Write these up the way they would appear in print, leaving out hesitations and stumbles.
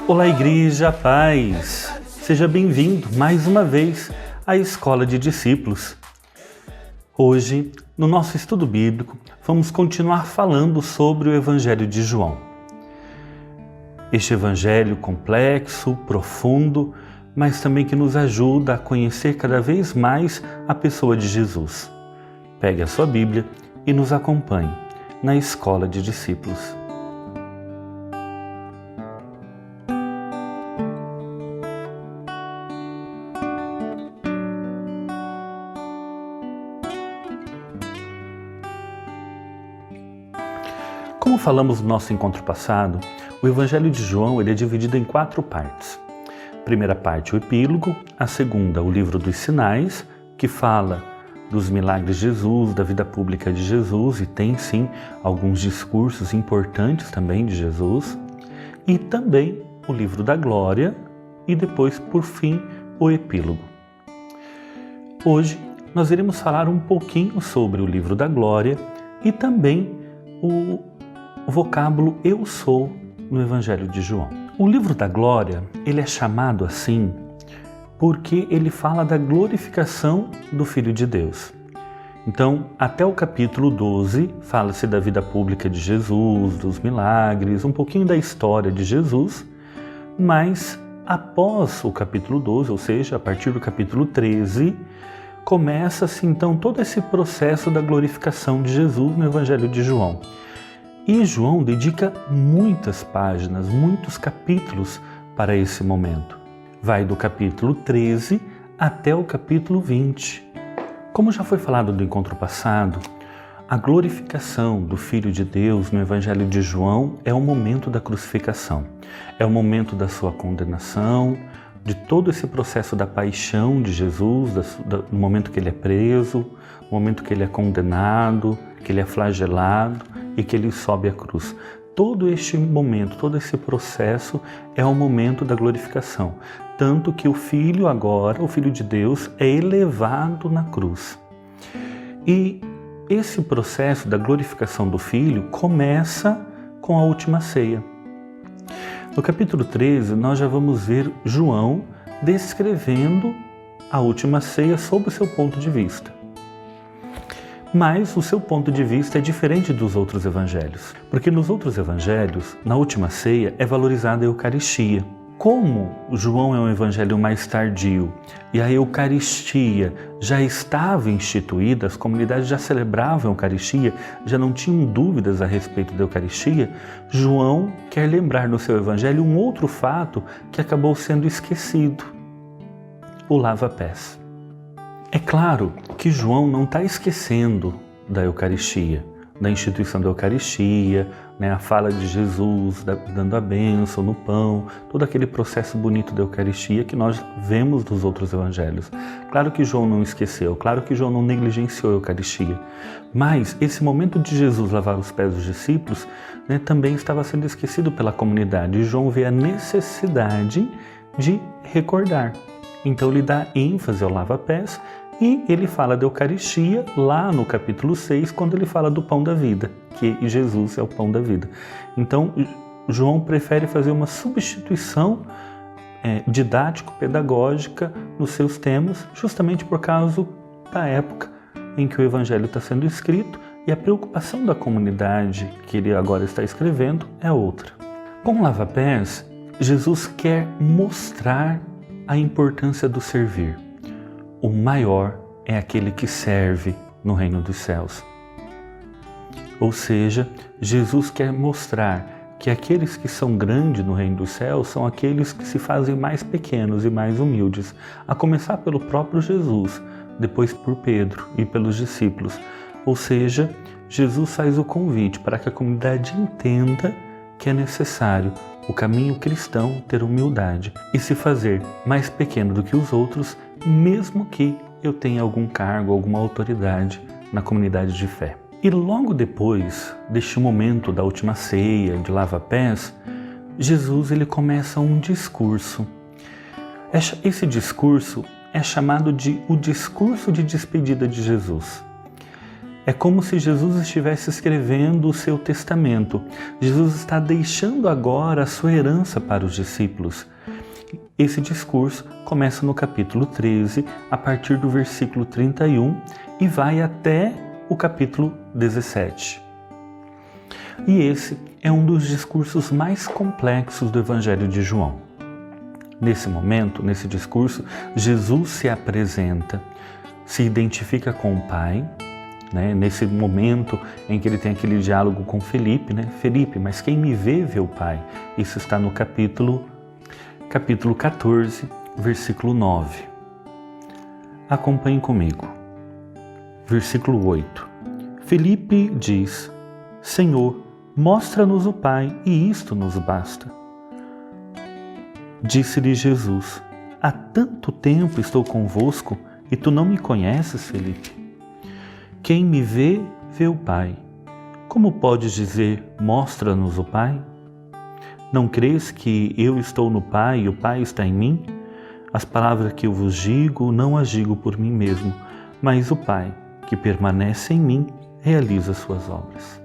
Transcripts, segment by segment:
Olá, Igreja, paz! Seja bem-vindo mais uma vez à Escola de Discípulos. Hoje, no nosso estudo bíblico, vamos continuar falando sobre o Evangelho de João. Este Evangelho complexo, profundo, mas também que nos ajuda a conhecer cada vez mais a pessoa de Jesus. Pegue a sua Bíblia e nos acompanhe na Escola de Discípulos. Como falamos no nosso encontro passado, o Evangelho de João ele é dividido em 4 partes. A primeira parte, o epílogo. A segunda, o livro dos sinais, que fala dos milagres de Jesus, da vida pública de Jesus, e tem sim alguns discursos importantes também de Jesus. E também o livro da glória e depois, por fim, o epílogo. Hoje nós iremos falar um pouquinho sobre o livro da glória e também o vocábulo eu sou no Evangelho de João. O livro da glória, ele é chamado assim porque ele fala da glorificação do Filho de Deus. Então, até o capítulo 12, fala-se da vida pública de Jesus, dos milagres, um pouquinho da história de Jesus, mas após o capítulo 12, ou seja, a partir do capítulo 13, começa-se então todo esse processo da glorificação de Jesus no Evangelho de João. E João dedica muitas páginas, muitos capítulos para esse momento. Vai do capítulo 13 até o capítulo 20. Como já foi falado no encontro passado, a glorificação do Filho de Deus no Evangelho de João é o momento da crucificação. É o momento da sua condenação, de todo esse processo da paixão de Jesus, no momento que ele é preso, no momento que ele é condenado, que ele é flagelado e que ele sobe à cruz. Todo este momento, todo esse processo é o momento da glorificação. Tanto que o Filho agora, o Filho de Deus, é elevado na cruz. E esse processo da glorificação do Filho começa com a última ceia. No capítulo 13, nós já vamos ver João descrevendo a última ceia sob o seu ponto de vista. Mas o seu ponto de vista é diferente dos outros evangelhos, porque nos outros evangelhos, na última ceia, é valorizada a Eucaristia. Como João é um evangelho mais tardio e a Eucaristia já estava instituída, as comunidades já celebravam a Eucaristia, já não tinham dúvidas a respeito da Eucaristia, João quer lembrar no seu evangelho um outro fato que acabou sendo esquecido: o lava-pés. É claro que João não está esquecendo da Eucaristia, da instituição da Eucaristia, a fala de Jesus dando a bênção no pão, todo aquele processo bonito da Eucaristia que nós vemos nos outros evangelhos. Claro que João não esqueceu, claro que João não negligenciou a Eucaristia, mas esse momento de Jesus lavar os pés dos discípulos também estava sendo esquecido pela comunidade, e João vê a necessidade de recordar. Então ele dá ênfase ao lava-pés e ele fala da Eucaristia lá no capítulo 6, quando ele fala do pão da vida, que Jesus é o pão da vida. Então João prefere fazer uma substituição didático-pedagógica nos seus temas, justamente por causa da época em que o Evangelho está sendo escrito, e a preocupação da comunidade que ele agora está escrevendo é outra. Com o lava-pés, Jesus quer mostrar a importância do servir. O maior é aquele que serve no reino dos céus. Ou seja, Jesus quer mostrar que aqueles que são grandes no reino dos céus são aqueles que se fazem mais pequenos e mais humildes, a começar pelo próprio Jesus, depois por Pedro e pelos discípulos. Ou seja, Jesus faz o convite para que a comunidade entenda que é necessário o caminho cristão ter humildade e se fazer mais pequeno do que os outros, mesmo que eu tenha algum cargo, alguma autoridade na comunidade de fé. E logo depois deste momento da última ceia, de lava-pés, Jesus ele começa um discurso. Esse discurso é chamado de o discurso de despedida de Jesus. É como se Jesus estivesse escrevendo o seu testamento. Jesus está deixando agora a sua herança para os discípulos. Esse discurso começa no capítulo 13, a partir do versículo 31 e vai até o capítulo 17. E esse é um dos discursos mais complexos do Evangelho de João. Nesse momento, nesse discurso, Jesus se apresenta, se identifica com o Pai, nesse momento em que ele tem aquele diálogo com Felipe, Felipe, mas quem me vê, vê o Pai. Isso está no capítulo 14, versículo 9. Acompanhe comigo. Versículo 8. Felipe diz: Senhor, mostra-nos o Pai, e isto nos basta. Disse-lhe Jesus: Há tanto tempo estou convosco, e tu não me conheces, Felipe? Quem me vê, vê o Pai. Como podes dizer, mostra-nos o Pai? Não crês que eu estou no Pai e o Pai está em mim? As palavras que eu vos digo, não as digo por mim mesmo, mas o Pai, que permanece em mim, realiza suas obras.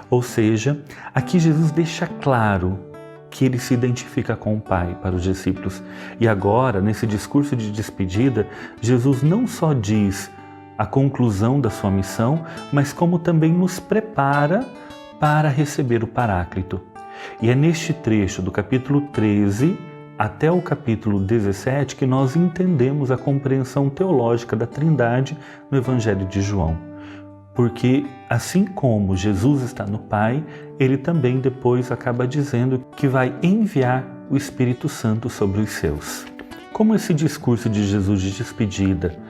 Ou seja, aqui Jesus deixa claro que ele se identifica com o Pai para os discípulos. E agora, nesse discurso de despedida, Jesus não só diz a conclusão da sua missão, mas como também nos prepara para receber o Paráclito. E é neste trecho do capítulo 13 até o capítulo 17 que nós entendemos a compreensão teológica da Trindade no Evangelho de João. Porque assim como Jesus está no Pai, ele também depois acaba dizendo que vai enviar o Espírito Santo sobre os seus. Como esse discurso de Jesus de despedida,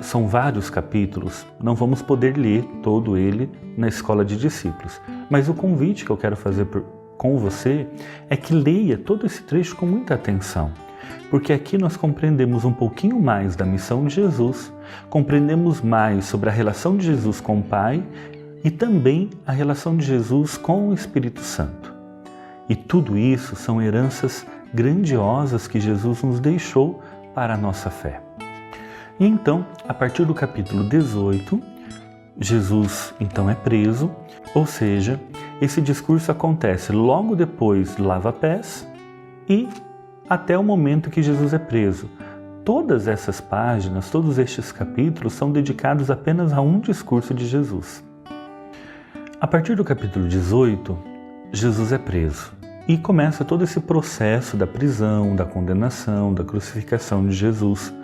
são vários capítulos, não vamos poder ler todo ele na escola de discípulos. Mas o convite que eu quero fazer com você é que leia todo esse trecho com muita atenção. Porque aqui nós compreendemos um pouquinho mais da missão de Jesus, compreendemos mais sobre a relação de Jesus com o Pai e também a relação de Jesus com o Espírito Santo. E tudo isso são heranças grandiosas que Jesus nos deixou para a nossa fé. E então, a partir do capítulo 18, Jesus então é preso, ou seja, esse discurso acontece logo depois do lava-pés e até o momento que Jesus é preso. Todas essas páginas, todos estes capítulos são dedicados apenas a um discurso de Jesus. A partir do capítulo 18, Jesus é preso e começa todo esse processo da prisão, da condenação, da crucificação de Jesus.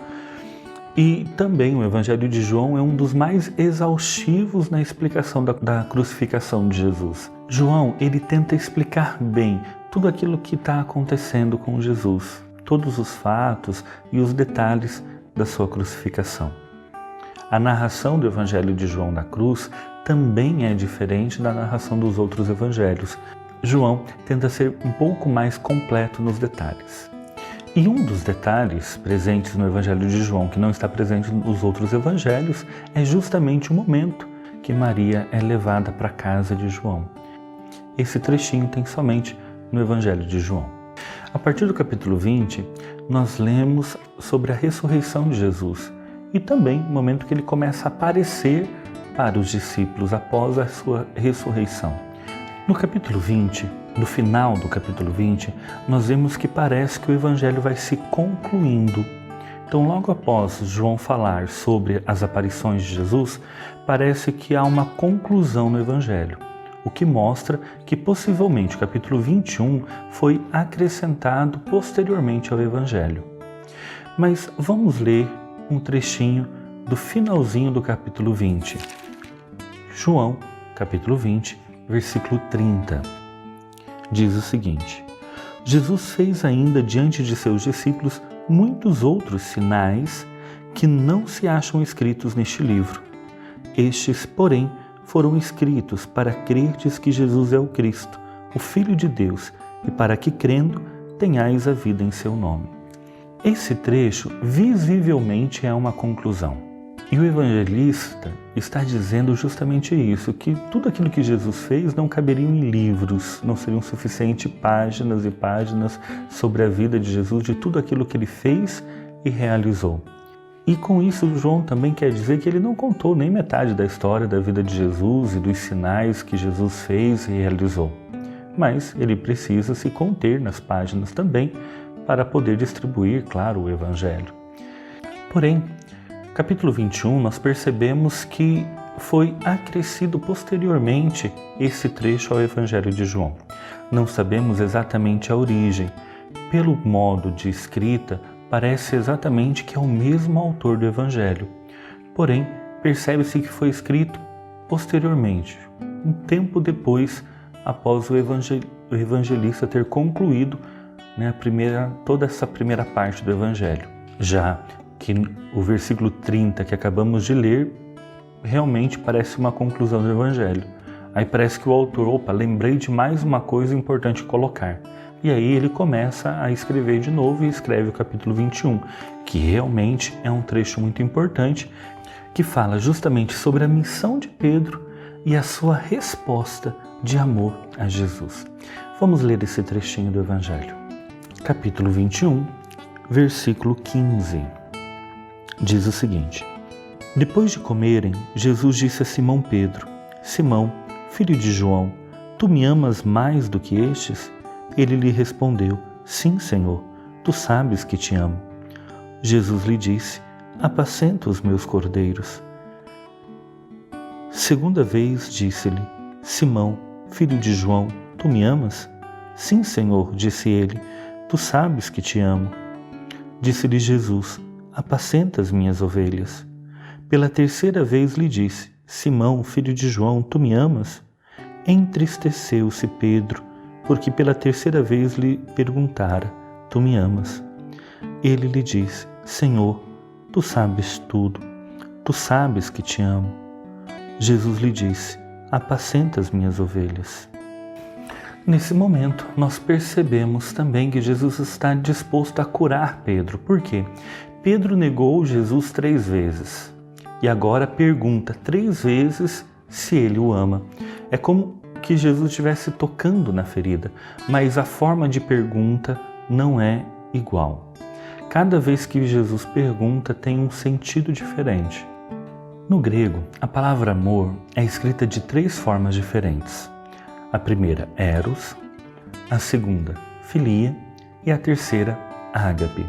E também o Evangelho de João é um dos mais exaustivos na explicação da crucificação de Jesus. João, ele tenta explicar bem tudo aquilo que está acontecendo com Jesus, todos os fatos e os detalhes da sua crucificação. A narração do Evangelho de João da cruz também é diferente da narração dos outros evangelhos. João tenta ser um pouco mais completo nos detalhes. E um dos detalhes presentes no Evangelho de João, que não está presente nos outros evangelhos, é justamente o momento que Maria é levada para a casa de João. Esse trechinho tem somente no Evangelho de João. A partir do capítulo 20, nós lemos sobre a ressurreição de Jesus e também o momento que ele começa a aparecer para os discípulos após a sua ressurreição. No capítulo 20, no final do capítulo 20, nós vemos que parece que o Evangelho vai se concluindo. Então, logo após João falar sobre as aparições de Jesus, parece que há uma conclusão no Evangelho, o que mostra que possivelmente o capítulo 21 foi acrescentado posteriormente ao Evangelho. Mas vamos ler um trechinho do finalzinho do capítulo 20. João, capítulo 20, versículo 30. Diz o seguinte: Jesus fez ainda diante de seus discípulos muitos outros sinais que não se acham escritos neste livro. Estes, porém, foram escritos para crerdes que Jesus é o Cristo, o Filho de Deus, e para que, crendo, tenhais a vida em seu nome. Esse trecho, visivelmente, é uma conclusão. E o evangelista está dizendo justamente isso, que tudo aquilo que Jesus fez não caberia em livros, não seriam suficientes páginas e páginas sobre a vida de Jesus, de tudo aquilo que ele fez e realizou. E com isso, João também quer dizer que ele não contou nem metade da história da vida de Jesus e dos sinais que Jesus fez e realizou. Mas ele precisa se conter nas páginas também para poder distribuir, claro, o Evangelho. Porém, capítulo 21, nós percebemos que foi acrescido posteriormente esse trecho ao Evangelho de João. Não sabemos exatamente a origem. Pelo modo de escrita, parece exatamente que é o mesmo autor do Evangelho. Porém, percebe-se que foi escrito posteriormente, um tempo depois, após o evangelista ter concluído toda essa primeira parte do Evangelho. Já que o versículo 30 que acabamos de ler realmente parece uma conclusão do Evangelho. Aí parece que o autor, lembrei de mais uma coisa importante colocar. E aí ele começa a escrever de novo e escreve o capítulo 21, que realmente é um trecho muito importante, que fala justamente sobre a missão de Pedro e a sua resposta de amor a Jesus. Vamos ler esse trechinho do Evangelho. Capítulo 21, versículo 15. Diz o seguinte: Depois de comerem, Jesus disse a Simão Pedro: Simão, filho de João, tu me amas mais do que estes? Ele lhe respondeu: Sim, Senhor, tu sabes que te amo. Jesus lhe disse: Apacenta os meus cordeiros. Segunda vez disse-lhe: Simão, filho de João, tu me amas? Sim, Senhor, disse ele, tu sabes que te amo. Disse-lhe Jesus: Apacenta as minhas ovelhas. Pela terceira vez lhe disse: Simão, filho de João, tu me amas? Entristeceu-se Pedro, porque pela terceira vez lhe perguntara: Tu me amas? Ele lhe disse: Senhor, tu sabes tudo, tu sabes que te amo. Jesus lhe disse: Apacenta as minhas ovelhas. Nesse momento, nós percebemos também que Jesus está disposto a curar Pedro. Por quê? Pedro negou Jesus 3 vezes e agora pergunta 3 vezes se ele o ama. É como que Jesus estivesse tocando na ferida, mas a forma de pergunta não é igual. Cada vez que Jesus pergunta tem um sentido diferente. No grego, a palavra amor é escrita de 3 formas diferentes. A primeira, eros, a segunda, filia e a terceira, ágape.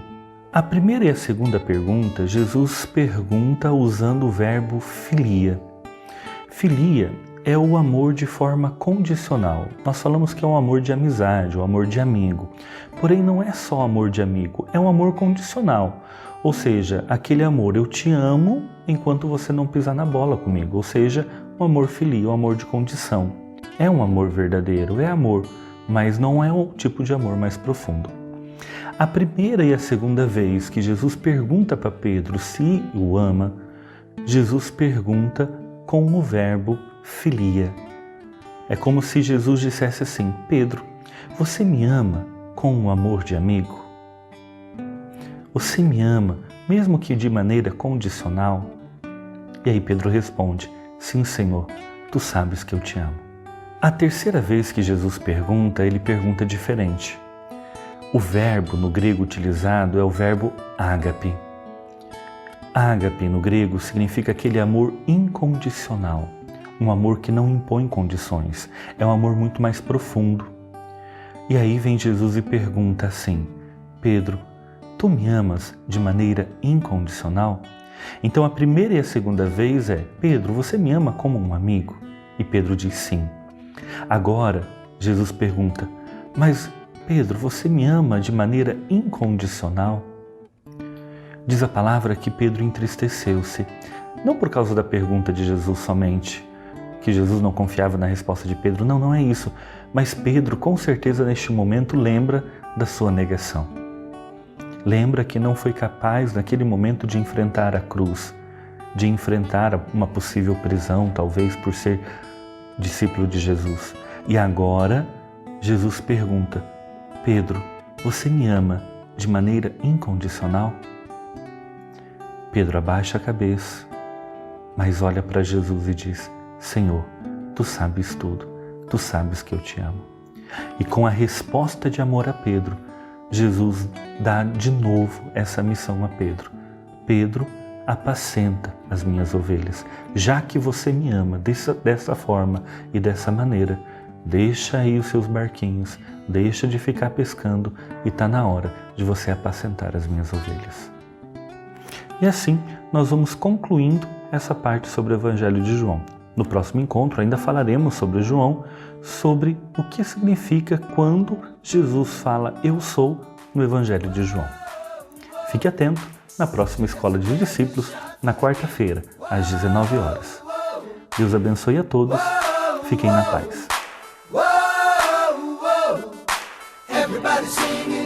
A primeira e a segunda pergunta, Jesus pergunta usando o verbo filia. Filia é o amor de forma condicional. Nós falamos que é um amor de amizade, um amor de amigo. Porém, não é só amor de amigo, é um amor condicional. Ou seja, aquele amor, eu te amo enquanto você não pisar na bola comigo. Ou seja, um amor filia, um amor de condição. É um amor verdadeiro, é amor, mas não é o tipo de amor mais profundo. A primeira e a segunda vez que Jesus pergunta para Pedro se o ama, Jesus pergunta com o verbo filia. É como se Jesus dissesse assim: Pedro, você me ama com um amor de amigo? Você me ama, mesmo que de maneira condicional? E aí Pedro responde: Sim, Senhor, tu sabes que eu te amo. A terceira vez que Jesus pergunta, ele pergunta diferente. O verbo no grego utilizado é o verbo ágape. Ágape no grego significa aquele amor incondicional, um amor que não impõe condições, é um amor muito mais profundo. E aí vem Jesus e pergunta assim: Pedro, tu me amas de maneira incondicional? Então a primeira e a segunda vez é: Pedro, você me ama como um amigo? E Pedro diz sim. Agora Jesus pergunta: mas Pedro, você me ama de maneira incondicional? Diz a palavra que Pedro entristeceu-se, não por causa da pergunta de Jesus somente, que Jesus não confiava na resposta de Pedro, não é isso, mas Pedro com certeza neste momento lembra da sua negação. Lembra que não foi capaz naquele momento de enfrentar a cruz, de enfrentar uma possível prisão, talvez por ser discípulo de Jesus. E agora Jesus pergunta: Pedro, você me ama de maneira incondicional? Pedro abaixa a cabeça, mas olha para Jesus e diz: Senhor, tu sabes tudo, tu sabes que eu te amo. E com a resposta de amor a Pedro, Jesus dá de novo essa missão a Pedro. Pedro, apacenta as minhas ovelhas. Já que você me ama dessa forma e dessa maneira, deixa aí os seus barquinhos, deixa de ficar pescando e está na hora de você apacentar as minhas ovelhas. E assim nós vamos concluindo essa parte sobre o Evangelho de João. No próximo encontro ainda falaremos sobre João, sobre o que significa quando Jesus fala "Eu sou" no Evangelho de João. Fique atento na próxima Escola de Discípulos, na quarta-feira, às 19 horas. Deus abençoe a todos. Fiquem na paz. Everybody singing.